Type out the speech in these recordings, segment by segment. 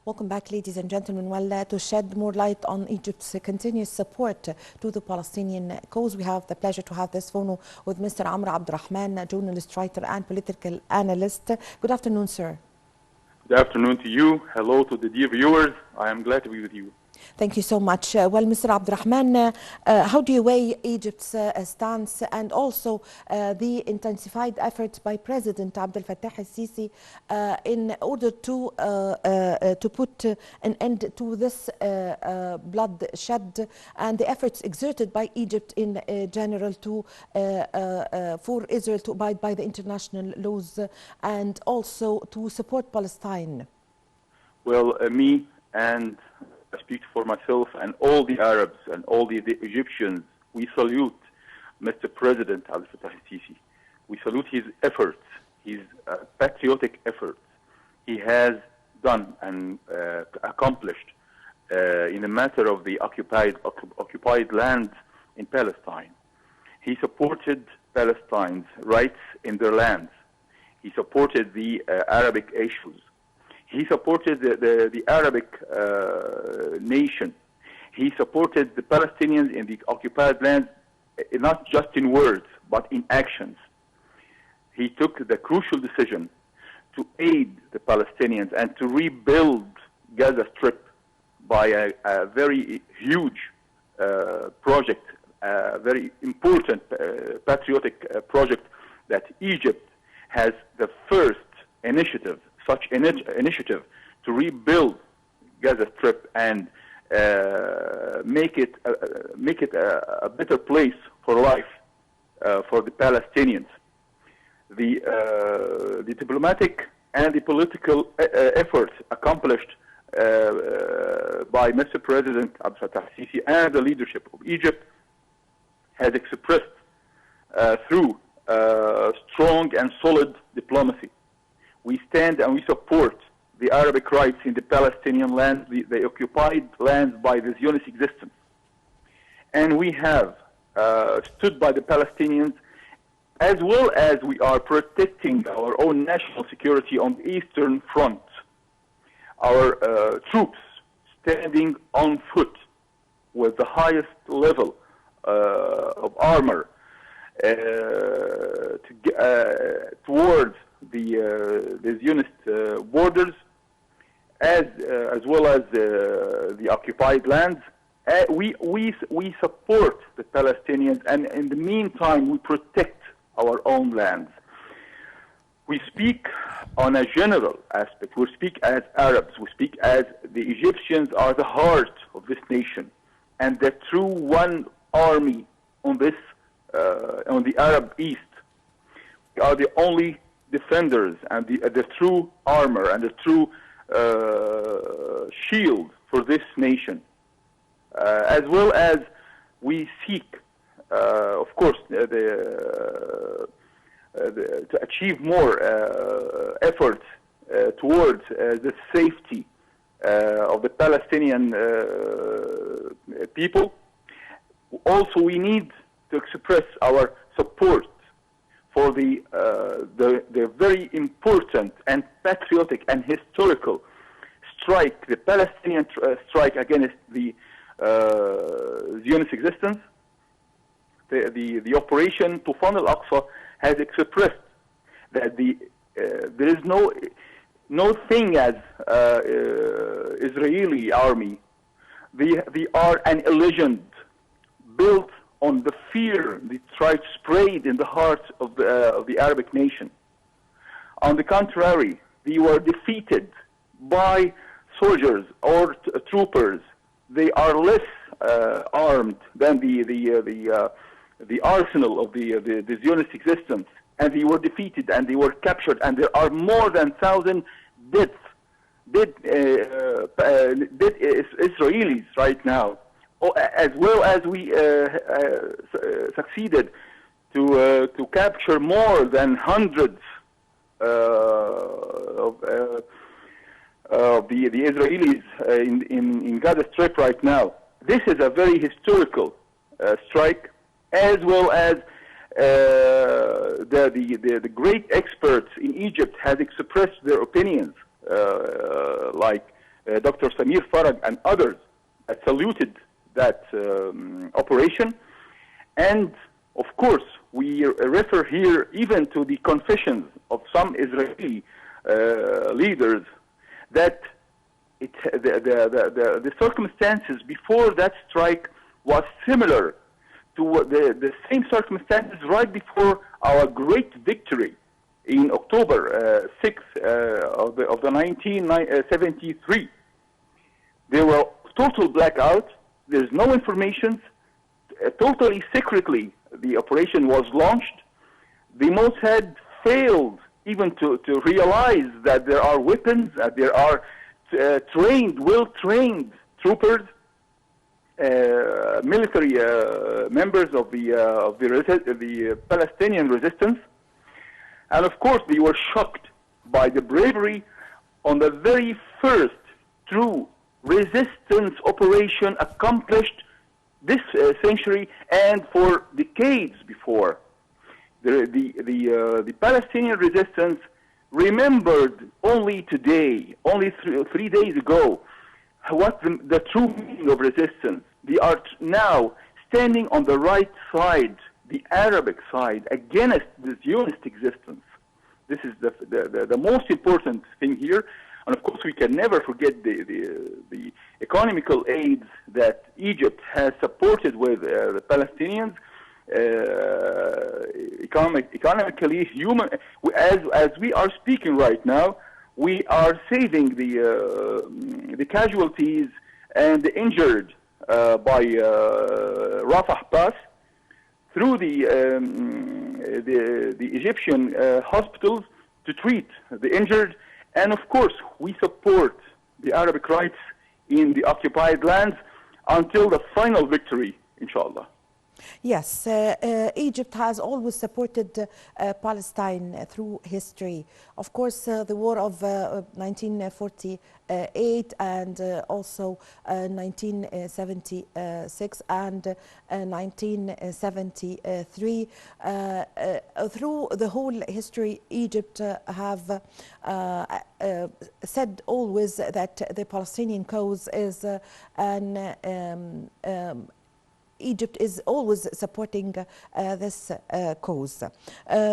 Welcome back, ladies and gentlemen. Well, to shed more light on Egypt's continuous support to the Palestinian cause, we have the pleasure to have this phone with Mr. Amr Abdurrahman, a journalist, writer, and political analyst. Good afternoon, sir. Good afternoon to you. Hello to the dear viewers. I am glad to be with you. Thank you so much. Well, Mr. Abdurrahman, how do you weigh Egypt's stance and also the intensified efforts by President Abdel Fattah al-Sisi in order to put an end to this bloodshed and the efforts exerted by Egypt in general for Israel to abide by the international laws and also to support Palestine? Well, me and I speak for myself and all the Arabs and all the Egyptians. We salute Mr. President Abdel Fattah al-Sisi. We salute his efforts, his patriotic efforts he has done and accomplished in the matter of the occupied lands in Palestine. He supported Palestine's rights in their lands. He supported the Arabic issues. He supported the Arabic nation. He supported the Palestinians in the occupied lands, not just in words, but in actions. He took the crucial decision to aid the Palestinians and to rebuild Gaza Strip by a very huge project, a very important patriotic project that Egypt has the first initiative, such initiative to rebuild Gaza Strip and make it a better place for life for the Palestinians. The diplomatic and the political efforts accomplished by Mr. President Abdel Fattah al-Sisi and the leadership of Egypt has expressed through strong and solid diplomacy. We stand and we support the Arabic rights in the Palestinian lands, the occupied lands by the Zionist existence. And we have stood by the Palestinians, as well as we are protecting our own national security on the Eastern Front. Our troops standing on foot with the highest level of armor towards the Zionist borders, as well as the occupied lands. We support the Palestinians, and in the meantime we protect our own lands. We speak on a general aspect. We speak as Arabs. We speak as the Egyptians are the heart of this nation, and the true one army on this on the Arab East. We are the only defenders and the true armor and the true shield for this nation, as well as we seek, of course, to achieve more efforts towards the safety of the Palestinian people. Also, we need to express our support for the very important and patriotic and historical strike, the Palestinian strike against the Zionist existence. The operation Tufan al-Aqsa has expressed that there is no thing as Israeli army. They are an illusion built on the fear they tried sprayed in the heart of the Arabic nation. On the contrary, they were defeated by soldiers or troopers. They are less armed than the arsenal of the Zionist existence, and they were defeated and they were captured. And there are more than 1,000 dead Israelis right now. As well as we succeeded to capture more than hundreds of the Israelis in Gaza Strip right now. This is a very historical strike, as well as the great experts in Egypt have expressed their opinions, like Dr. Samir Farag and others saluted that operation. And of course, we refer here even to the confessions of some Israeli leaders that the circumstances before that strike was similar to the same circumstances right before our great victory in October 6th of the 1973. There were total blackouts. There's no information. Totally secretly, the operation was launched. The Mossad failed even to realize that there are weapons, that there are well-trained troopers, military members of the Palestinian resistance. And of course, they were shocked by the bravery on the very first true resistance operation accomplished this century and for decades before. The Palestinian resistance remembered only today, only 3 days ago, what the true meaning of resistance. They are now standing on the right side, the Arabic side, against this Zionist existence. This is the most important thing here. And of course, we can never forget the economical aids that Egypt has supported with the Palestinians. Economically, as we are speaking right now, we are saving the casualties and the injured by Rafah Pass through the Egyptian hospitals to treat the injured. And of course, we support the Arabic rights in the occupied lands until the final victory, inshallah. Yes, Egypt has always supported Palestine through history. Of course, the war of 1948 and also 1976 and 1973. Through the whole history, Egypt have said always that the Palestinian cause is Egypt is always supporting this cause.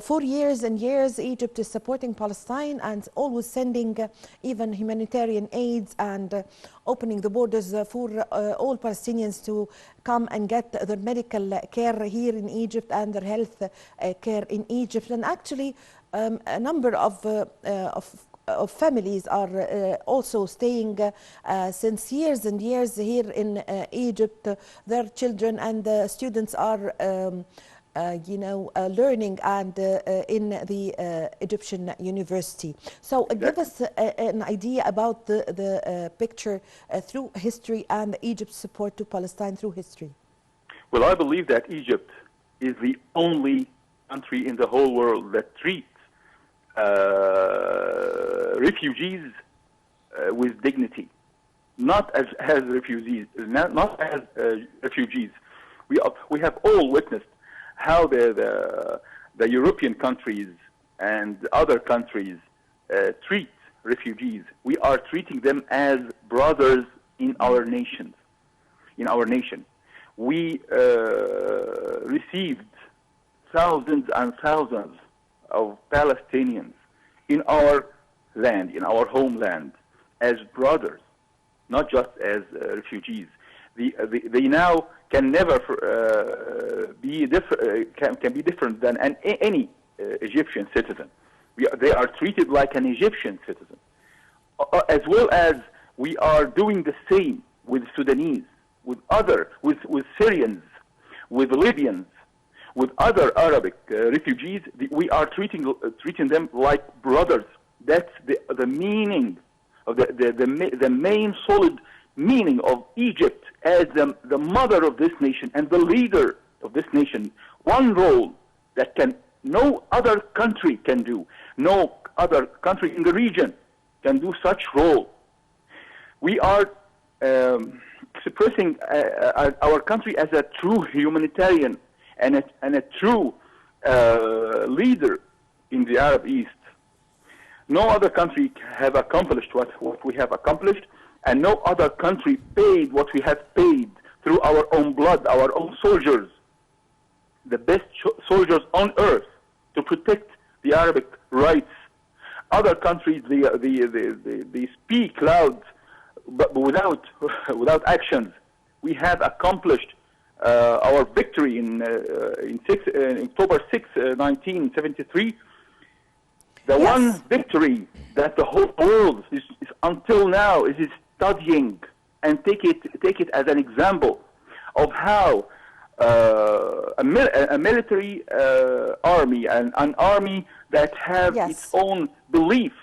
For years and years, Egypt is supporting Palestine and always sending even humanitarian aids and opening the borders for all Palestinians to come and get their medical care here in Egypt and their health care in Egypt. And actually, a number of families are also staying since years and years here in Egypt. Their children and the students are, learning and in the Egyptian university. So give us an idea about the picture through history and Egypt's support to Palestine through history. Well, I believe that Egypt is the only country in the whole world that treats refugees with dignity, not as refugees, not as refugees. We have all witnessed how the European countries and other countries treat refugees. We are treating them as brothers in our nations. In our nation, we received thousands and thousands of Palestinians in our land, in our homeland, as brothers, not just as refugees. They now can never be different. Can be different than any Egyptian citizen. They are treated like an Egyptian citizen, as well as we are doing the same with Sudanese, with Syrians, with Libyans, with other Arabic refugees. We are treating them like brothers. That's the meaning of the main solid meaning of Egypt as the mother of this nation and the leader of this nation. One role that no other country can do. No other country in the region can do such role. We are expressing our country as a true humanitarian and a true leader in the Arab East. No other country have accomplished what we have accomplished, and no other country paid what we have paid through our own blood, our own soldiers, the best soldiers on earth to protect the Arabic rights. Other countries, they speak loud, but without actions. We have accomplished our victory in October 6, 1973. The Yes. one victory that the whole world is until now is studying and take it as an example of how a military army and an army that have Yes. its own belief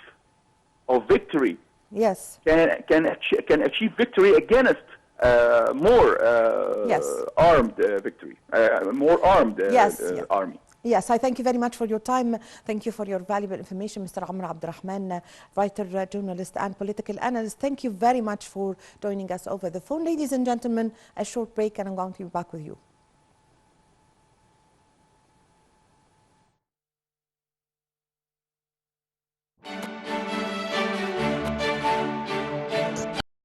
of victory Yes. can achieve victory against more Yes. armed victory, more armed Yes, yeah. army. Yes, I thank you very much for your time. Thank you for your valuable information, Mr. Amr Abdurrahman, writer, journalist, and political analyst. Thank you very much for joining us over the phone. Ladies and gentlemen, a short break, and I'm going to be back with you.